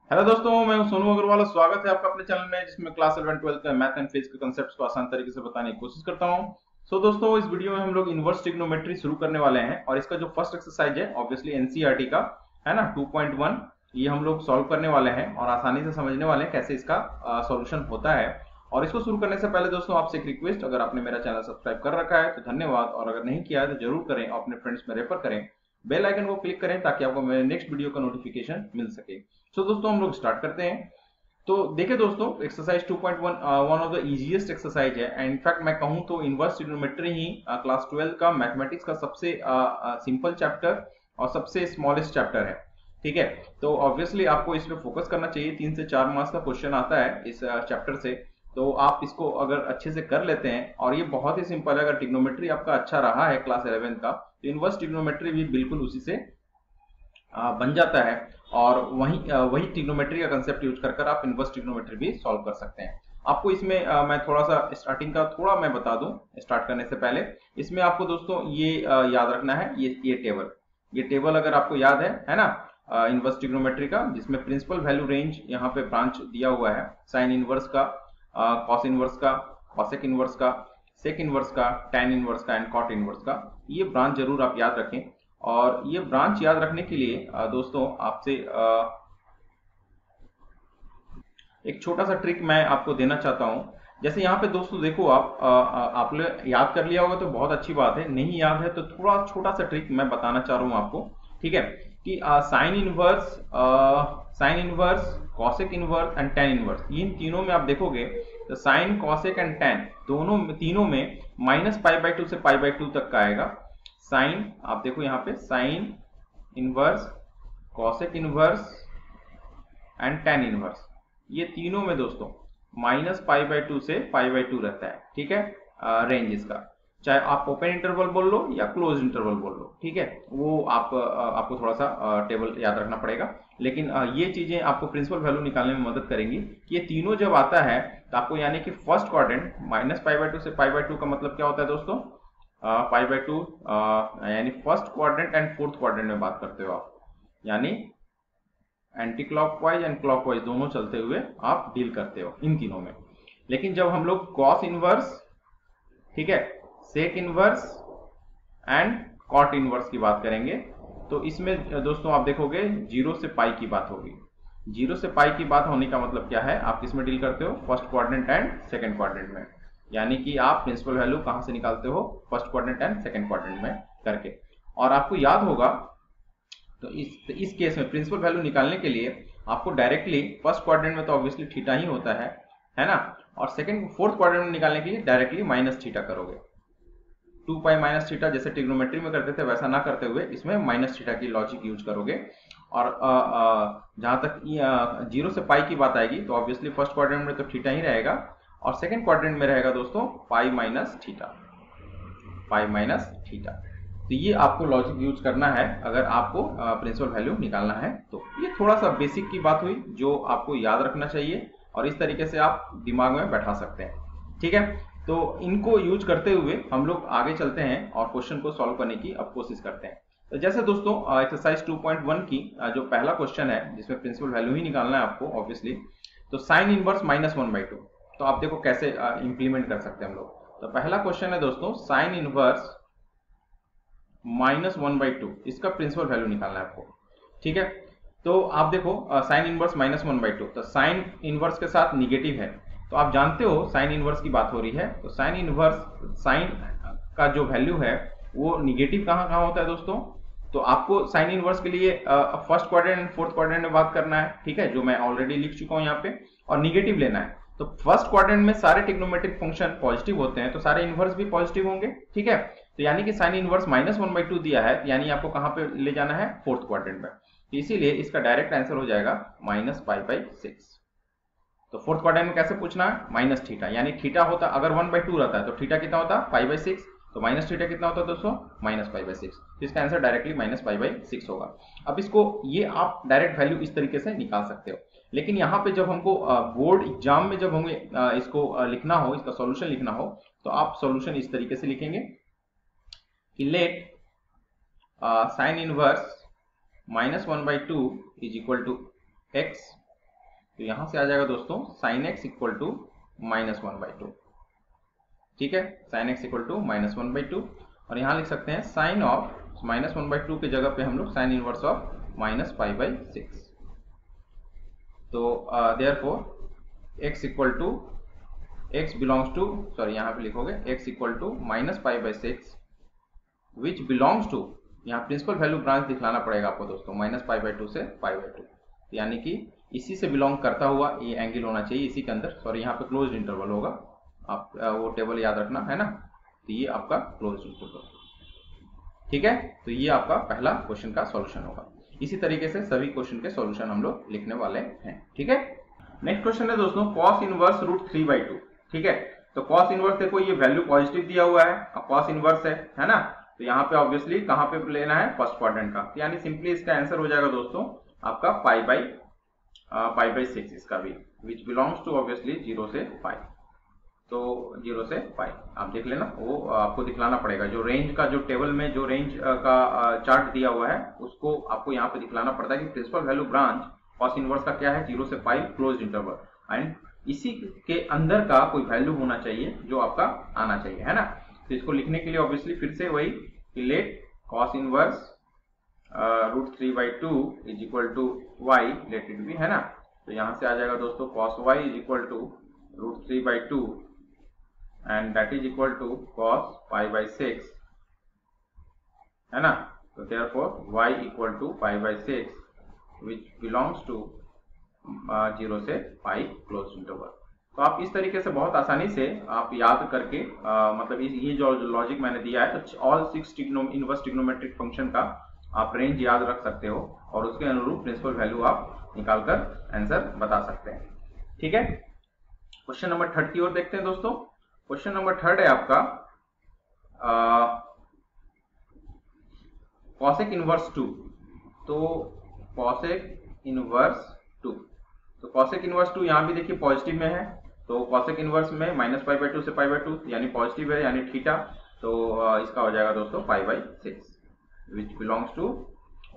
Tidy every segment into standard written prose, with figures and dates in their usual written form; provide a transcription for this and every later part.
Hello दोस्तों, मैं हूं सोनू अग्रवाल। स्वागत है आपका अपने चैनल में, जिसमें क्लास 11 12 का मैथ एंड फिजिक्स के कंसेप्ट्स को आसान तरीके से बताने की कोशिश करता हूं। दोस्तों, इस वीडियो में हम लोग इनवर्स ट्रिग्नोमेट्री शुरू करने वाले हैं और इसका जो फर्स्ट एक्सरसाइज है ऑब्वियसली एनसीईआरटी का है ना 2.1, ये हम लोग सॉल्व करने वाले हैं और आसानी से समझने वाले हैं कैसे इसका सॉल्यूशन होता है। और इसको शुरू करने से पहले दोस्तों आपसे एक रिक्वेस्ट, अगर आपने मेरा चैनल सब्सक्राइब कर रखा है तो धन्यवाद, और अगर नहीं किया है तो जरूर करें और अपने फ्रेंड्स में रेफर करें। बेल आइकन को क्लिक करें ताकि आपको मेरे नेक्स्ट वीडियो का नोटिफिकेशन मिल सके। दोस्तों हम लोग स्टार्ट करते हैं। तो देखिए दोस्तों, exercise 2.1 one of the easiest exercise है एंड इनफैक्ट मैं कहूं तो इनवर्स ट्रिग्नोमेट्री ही क्लास 12 का मैथमेटिक्स का सबसे सिंपल चैप्टर और सबसे स्मॉलेस्ट चैप्टर है। ठीक है, तो ऑब्वियसली आपको इस पे फोकस करना चाहिए। 3 से 4 मार्क्स का क्वेश्चन आता है इस चैप्टर से, तो आप इसको अगर अच्छे से कर लेते हैं, और ये बहुत ही सिंपल है। अगर ट्रिग्नोमेट्री आपका अच्छा रहा है क्लास 11 का, तो इनवर्स ट्रिग्नोमेट्री भी बिल्कुल उसी से बन जाता है। और वही ट्रिग्नोमेट्री का कंसेप्ट यूज कर आप इनवर्स ट्रिग्नोमेट्री भी सॉल्व कर सकते हैं। आपको इसमें मैं थोड़ा सा स्टार्टिंग का थोड़ा मैं बता दूं स्टार्ट करने से पहले। इसमें आपको दोस्तों ये याद रखना है, ये टेबल अगर आपको याद है ना, इनवर्स ट्रिग्नोमेट्री का, जिसमें प्रिंसिपल वैल्यू रेंज यहाँ पे ब्रांच दिया हुआ है, साइन इनवर्स का, कॉस इनवर्स का, कॉसेक इनवर्स का, सेक इनवर्स का, टैन इनवर्स का एंड कॉट इनवर्स का। ये ब्रांच जरूर आप याद रखें। और ये ब्रांच याद रखने के लिए दोस्तों आपसे एक छोटा सा ट्रिक मैं आपको देना चाहता हूं। जैसे यहाँ पे दोस्तों देखो, आपने याद कर लिया होगा तो बहुत अच्छी बात है, नहीं याद है तो थोड़ा छोटा सा ट्रिक मैं बताना चाह रहा हूँ आपको। ठीक है, कि sine inverse, cosec inverse and tan inverse, इन तीनों में आप देखोगे तो साइन, कॉसेक एंड टैन तीनों में -π/2 से π/2 तक का आएगा। साइन, आप देखो यहाँ पे sign inverse, cosec inverse and tan inverse, ये तीनों में दोस्तों -π/2 से π/2 रहता है। ठीक है, रेंज इसका, चाहे आप ओपन इंटरवल बोल लो या क्लोज इंटरवल बोल लो। ठीक है, वो आपको थोड़ा सा टेबल याद रखना पड़ेगा, लेकिन ये चीजें आपको प्रिंसिपल वैल्यू निकालने में मदद करेंगी। ये तीनों जब आता है तो आपको, यानी कि फर्स्ट क्वाड्रेंट -π/2 से π/2 का मतलब क्या होता है दोस्तों, π/2, यानी first quadrant and fourth quadrant में बात करते हो आप, यानी एंटी क्लॉकवाइज एंड क्लॉकवाइज दोनों चलते हुए आप डील करते हो इन तीनों में। लेकिन जब हम लोग कॉस इनवर्स, ठीक है, sec inverse and cot inverse की बात करेंगे, तो इसमें दोस्तों आप देखोगे 0 से पाई की बात होगी। 0 से पाई की बात होने का मतलब क्या है, आप किसमें डील करते हो, first quadrant and second quadrant में। यानी कि आप प्रिंसिपल वैल्यू कहां से निकालते हो, first quadrant and second quadrant में करके। और आपको याद होगा, तो इस केस में प्रिंसिपल वैल्यू निकालने के लिए आपको डायरेक्टली फर्स्ट क्वाड्रेंट में तो ऑब्वियसली थीटा ही होता है ना, और सेकंड फोर्थ क्वाड्रेंट में निकालने के लिए डायरेक्टली माइनस थीटा करोगे। 2π माइनस थीटा जैसे ट्रिग्नोमेट्री में करते थे वैसा ना करते हुए इसमें माइनस थीटा की लॉजिक यूज करोगे। और जहां तक 0 से पाई की बात आएगी तो ऑब्वियसली फर्स्ट क्वाड्रेंट में तो थीटा ही रहेगा, और सेकंड क्वाड्रेंट में रहेगा दोस्तों पाई माइनस थीटा। तो ये आपको लॉजिक यूज करना है अगर आपको प्रिंसिपल वैल्यू निकालना है। तो ये थोड़ा सा बेसिक की बात हुई जो आपको याद रखना चाहिए, और इस तरीके से आप दिमाग में बैठा सकते हैं। ठीक है, तो इनको यूज करते हुए हम लोग आगे चलते हैं और क्वेश्चन को सॉल्व करने की अब कोशिश करते हैं। तो जैसे दोस्तों एक्सरसाइज 2.1 की जो पहला क्वेश्चन है, जिसमें प्रिंसिपल वैल्यू ही निकालना है आपको ऑब्वियसली, तो साइन इनवर्स -1/2, तो आप देखो कैसे इंप्लीमेंट कर सकते हैं हम लोग। तो पहला क्वेश्चन है दोस्तों, साइन इनवर्स -1/2, इसका प्रिंसिपल वैल्यू निकालना है आपको। ठीक है, तो आप देखो साइन इनवर्स -1/2, तो साइन इनवर्स के साथ निगेटिव है, तो आप जानते हो साइन इनवर्स की बात हो रही है, तो साइन इनवर्स, साइन का जो वैल्यू है वो निगेटिव कहाँ कहाँ होता है दोस्तों। तो आपको साइन इनवर्स के लिए first quadrant and fourth quadrant में बात करना है। ठीक है, जो मैं ऑलरेडी लिख चुका हूं यहाँ पे, और निगेटिव लेना है। तो फर्स्ट क्वाड्रेंट में सारे ट्रिग्नोमेट्रिक फंक्शन पॉजिटिव होते हैं, तो सारे इनवर्स भी पॉजिटिव होंगे। ठीक है, तो यानी कि साइन इनवर्स -1/2 दिया है, यानी आपको कहां पे ले जाना है, फोर्थ क्वाड्रेंट में। तो इसीलिए इसका डायरेक्ट आंसर हो जाएगा -π/6। तो फोर्थ क्वाड्रेंट में कैसे पूछना है, माइनस थीटा, यानी थीटा होता अगर 1/2 रहता है तो थीटा कितना होता, π/6, तो माइनस थीटा कितना होता है दोस्तों, -π/6। तो इसका आंसर डायरेक्टली -π/6 होगा। अब इसको ये आप डायरेक्ट वैल्यू इस तरीके से निकाल सकते हो, लेकिन यहाँ पे जब हमको बोर्ड एग्जाम में जब हमें इसको लिखना हो, इसका सॉल्यूशन लिखना हो, तो आप सॉल्यूशन इस तरीके से लिखेंगे कि let sine inverse -1/2 is equal to x तो यहां से आ जाएगा दोस्तों साइन एक्स इक्वल टू -1/2। ठीक है, साइन एक्स इक्वल टू -1/2। और यहाँ लिख सकते हैं साइन ऑफ -1/2 के जगह पे हम लोग साइन इनवर्स ऑफ -π/6। तो therefore x equal to x belongs to, sorry यहाँ पे लिखोगे x equal to -π/6 which belongs to, यहाँ प्रिंसिपल वैल्यू ब्रांच दिखलाना पड़ेगा आपको दोस्तों, -π/2 से π/2, यानी कि इसी से बिलोंग करता हुआ ये एंगल होना चाहिए इसी के अंदर। सॉरी यहाँ पे क्लोज्ड इंटरवल होगा, आप वो टेबल याद रखना है ना। तो ये आपका क्लोज्ड इंटरवल। ठीक है, तो ये आपका पहला क्वेश्चन का सॉल्यूशन होगा। इसी तरीके से सभी क्वेश्चन के सॉल्यूशन हम लोग लिखने वाले हैं। ठीक है, नेक्स्ट क्वेश्चन है दोस्तों cos इनवर्स √3/2। ठीक है, तो cos इनवर्स देखो ये वैल्यू पॉजिटिव दिया हुआ है, अब cos इनवर्स है ना। तो यहाँ पे ऑब्वियसली कहाँ पे लेना है, फर्स्ट क्वाड्रेंट का, यानी सिंपली इसका आंसर हो जाएगा दोस्तों आपका π/6 इसका भी, विच बिलोंग्स टू ऑब्वियसली 0 से π। तो 0 से π आप देख लेना, वो आपको दिखलाना पड़ेगा। जो रेंज का, जो टेबल में जो रेंज का चार्ट दिया हुआ है उसको आपको यहाँ पे दिखलाना पड़ता है कि principal value branch cos inverse का क्या है, 0 से π क्लोज्ड इंटरवल, एंड इसी के अंदर का कोई वैल्यू होना चाहिए जो आपका आना चाहिए, है ना। तो इसको लिखने के लिए ऑब्वियसली फिर से वही कि let cos inverse √3/2 is equal to y, let it be, है ना। तो यहाँ से आ जाएगा दोस्तों cos y is equal to √3/2 and that is equal to cos π/6, है ना। तो therefore y equal to π/6 which belongs to 0 से π क्लोज्ड इंटरवल। तो आप इस तरीके से बहुत आसानी से आप याद करके मतलब ये जो लॉजिक मैंने दिया है, तो ऑल 6 इनवर्स ट्रिग्नोमेट्रिक फंक्शन का आप रेंज याद रख सकते हो और उसके अनुरूप प्रिंसिपल वैल्यू आप निकालकर आंसर बता सकते हैं। ठीक है, क्वेश्चन नंबर 3 की ओर देखते हैं दोस्तों। क्वेश्चन नंबर 3 है आपका cosec इनवर्स 2। तो cosec इनवर्स 2, तो cosec इनवर्स 2 यहाँ भी देखिए पॉजिटिव में है, तो cosec इनवर्स में -π/2 से π/2 यानी पॉजिटिव है, यानी थीटा। तो इसका हो जाएगा दोस्तों π/6 which belongs to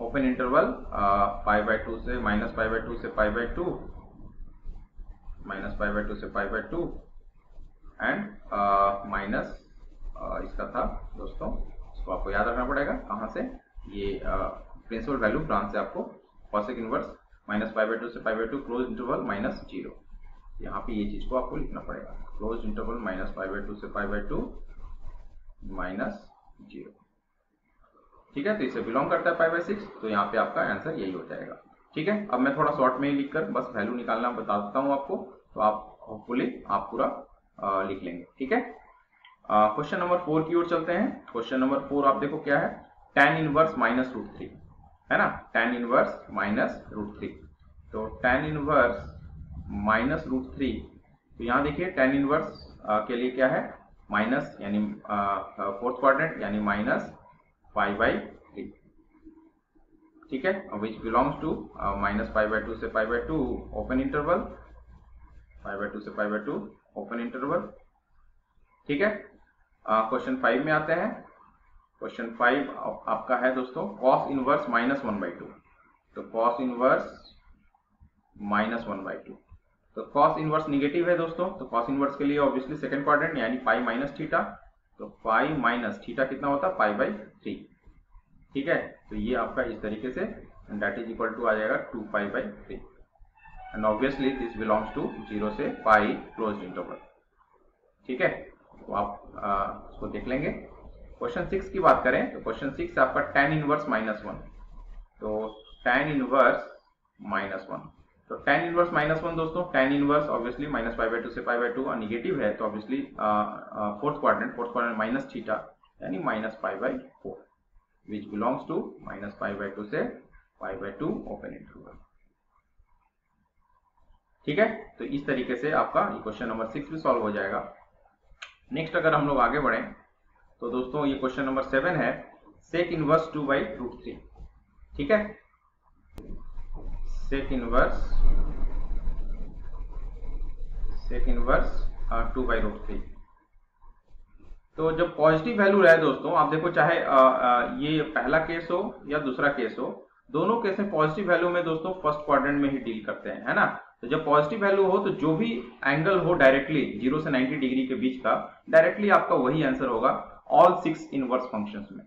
open interval π/2 से -π/2 से π/2, -π/2 से π/2 एंड माइनस इसका था दोस्तों, इसको आपको याद रखना पड़ेगा कहाँ से, ये प्रिंसिपल वैल्यू ब्रांच से आपको cosec इनवर्स -π/2 से π/2 क्लोज इंटरवल -0, यहाँ पे ये चीज को आपको लिखना पड़ेगा, क्लोज इंटरवल -π/2 से π/2 -0। ठीक है, तो इसे बिलोंग करता है π/6, तो यहाँ पे आपका आंसर यही हो जाएगा। ठीक है, अब मैं थोड़ा शॉर्ट में ही लिखकर बस वैल्यू निकालना बता देता हूँ आपको, तो आप होपफुली आप पूरा लिख लेंगे। ठीक है, क्वेश्चन नंबर 4 की ओर चलते हैं। क्वेश्चन नंबर 4 आप देखो क्या है, tan इनवर्स -√3, है ना, tan इनवर्स -√3। तो tan इनवर्स -√3, तो यहाँ देखिए tan इनवर्स के लिए क्या है, माइनस, यानी फोर्थ क्वाड्रेंट, यानी -π/3। ठीक है, विच बिलोंग्स टू -π/2 से π/2 ओपन इंटरवल, π/2 से π/2 ओपन इंटरवल। ठीक है, क्वेश्चन 5 में आते हैं। क्वेश्चन 5 आपका है दोस्तों cos इनवर्स -1/2। तो cos इनवर्स -1/2, तो cos इनवर्स निगेटिव है दोस्तों, तो cos इनवर्स के लिए ऑब्वियसली सेकंड क्वाड्रेंट यानी π - थीटा, तो π - थीटा कितना होता है, π/3। ठीक है, तो ये आपका इस तरीके से, and that is equal to आ जाएगा 2π/3, एंड ऑब्वियसली दिस बिलोंग्स टू 0 से π क्लोज्ड इंटरवल। ठीक है, तो आप इसको देख लेंगे। क्वेश्चन 6 की बात करें तो क्वेश्चन 6 आपका tan इनवर्स -1। तो tan इनवर्स -1, तो tan इनवर्स -1 दोस्तों, tan इनवर्स ऑब्वियसली -π/2 से π/2 और निगेटिव है, तो ऑब्वियसली फोर्थ क्वाड्रेंट -थीटा यानी -π/4 विच बिलोंग्स टू -π/2 से π/2 ओपन इंटरवल। ठीक है, तो इस तरीके से आपका क्वेश्चन नंबर 6 भी सॉल्व हो जाएगा। नेक्स्ट अगर हम लोग आगे बढ़ें तो दोस्तों ये क्वेश्चन नंबर 7 है, sec इनवर्स 2/√3। ठीक है, sec इनवर्स 2/√3। तो जब पॉजिटिव वैल्यू रहे दोस्तों, आप देखो चाहे ये पहला केस हो या दूसरा केस हो, दोनों केस में पॉजिटिव वैल्यू में दोस्तों फर्स्ट क्वाड्रेंट में ही डील करते हैं, है ना। तो जब पॉजिटिव वैल्यू हो तो जो भी एंगल हो डायरेक्टली 0 से 90 डिग्री के बीच का, डायरेक्टली आपका वही आंसर होगा ऑल 6 इनवर्स फंक्शंस में।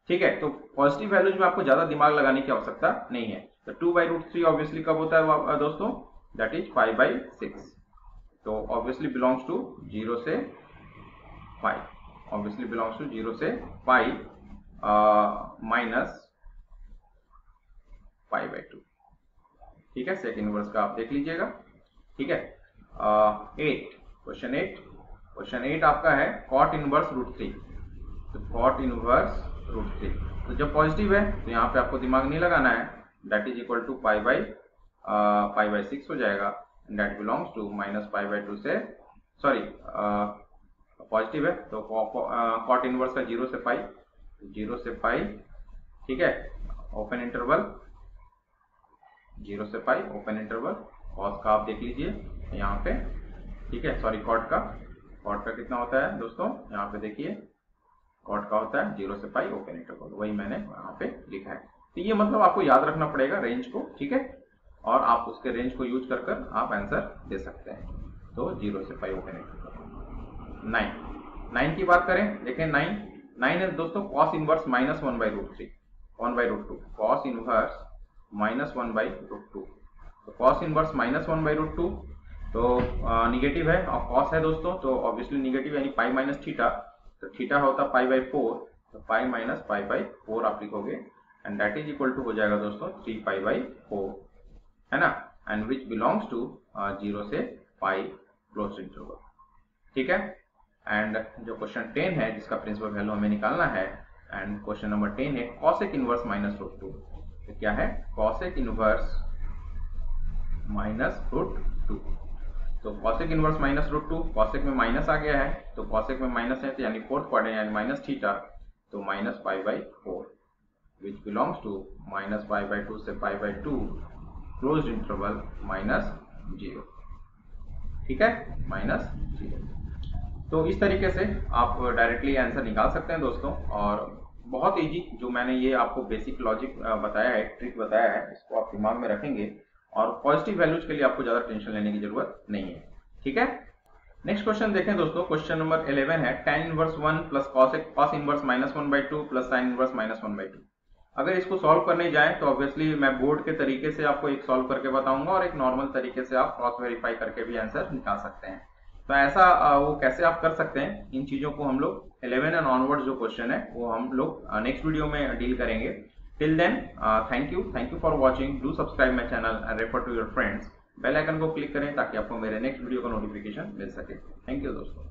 ठीक है, तो पॉजिटिव वैल्यूज में आपको ज्यादा दिमाग लगाने की आवश्यकता नहीं है। तो 2/√3 ऑब्वियसली कब होता है दोस्तों, दैट इज 5/6। तो ऑब्वियसली बिलोंग्स टू 0 से 5, ऑब्वियसली बिलोंग्स टू 0 से 5 माइनस 5/2। ठीक है, सेकंड इनवर्स का आप देख लीजिएगा। ठीक है, 8, क्वेश्चन 8 आपका है cot इनवर्स √3। तो cot इनवर्स √3, तो जब पॉजिटिव है तो यहाँ पे आपको दिमाग नहीं लगाना है, दैट इज इक्वल टू 5/6 हो जाएगा, and that belongs to minus 5/2 से, सॉरी पॉजिटिव है तो cot इनवर्स का 0 से 5, 0 से 5। ठीक है, ओपन इंटरवल 0 से 5 ओपन इंटरवल, कॉस का आप देख लीजिए यहाँ पे। ठीक है, सॉरी कॉट का कितना होता है दोस्तों, यहाँ पे देखिए कॉट का होता है 0 से 5 ओपन इंटरवल, वही मैंने यहाँ पे लिखा है। तो ये मतलब आपको याद रखना पड़ेगा रेंज को। ठीक है, और आप उसके रेंज को यूज कर आप आंसर दे सकते हैं। तो 0 से 5 ओपन इंटरवल। 9 की बात करें, देखें 9 है दोस्तों cos inverse minus 1/√3, 1/√2, cos inverse minus 1/√2। तो कॉस इनवर्स माइनस 1/√2 तो निगेटिव है और कॉस है दोस्तों, तो ऑब्वियसली निगेटिव यानी पाई माइनस थीटा, तो थीटा होता π/4, तो पाई माइनस π/4 आप लिखोगे, and that is equal to हो जाएगा दोस्तों 3π/4, है ना, एंड विच बिलोंग्स टू 0 से पाई क्लोज इंटरवल। ठीक है, एंड जो क्वेश्चन 10 है जिसका प्रिंसिपल वैल्यू हमें निकालना है, एंड क्वेश्चन नंबर 10 है कॉसेक इनवर्स माइनस √2। तो क्या है, कॉसेक इनवर्स माइनस √2। तो कॉसेक इनवर्स माइनस √2, कॉसेक में माइनस आ गया है, तो कॉसेक में माइनस है तो यानी फोर्थ क्वाड्रेंट यानी माइनस थीटा, तो minus π/4 which belongs to minus π/2 से π/2 क्लोज्ड इंटरवल माइनस 0। ठीक है, माइनस 0। तो इस तरीके से आप डायरेक्टली आंसर निकाल सकते हैं दोस्तों, और बहुत इजी जो मैंने ये आपको बेसिक लॉजिक बताया है, ट्रिक बताया है, इसको आप दिमाग में रखेंगे और पॉजिटिव वैल्यूज के लिए आपको ज्यादा टेंशन लेने की जरूरत नहीं है। ठीक है, नेक्स्ट क्वेश्चन देखें दोस्तों, क्वेश्चन नंबर 11 है tan inverse 1 plus cos inverse minus 1/2 plus sin inverse minus 1/2। अगर इसको सॉल्व करने जाएं तो ऑब्वियसली मैं बोर्ड के तरीके से आपको एक सॉल्व करके बताऊंगा और एक नॉर्मल तरीके से आप क्रॉस वेरीफाई करके भी आंसर निकाल सकते हैं। तो ऐसा वो कैसे आप कर सकते हैं, इन चीजों को हम लोग 11 एंड ऑनवर्ड जो क्वेश्चन है वो हम लोग नेक्स्ट वीडियो में डील करेंगे। Till then thank you for watching, do subscribe my channel and refer to your friends. Bell icon को क्लिक करें ताकि आपको मेरे नेक्स्ट वीडियो का नोटिफिकेशन मिल सके। थैंक यू दोस्तों।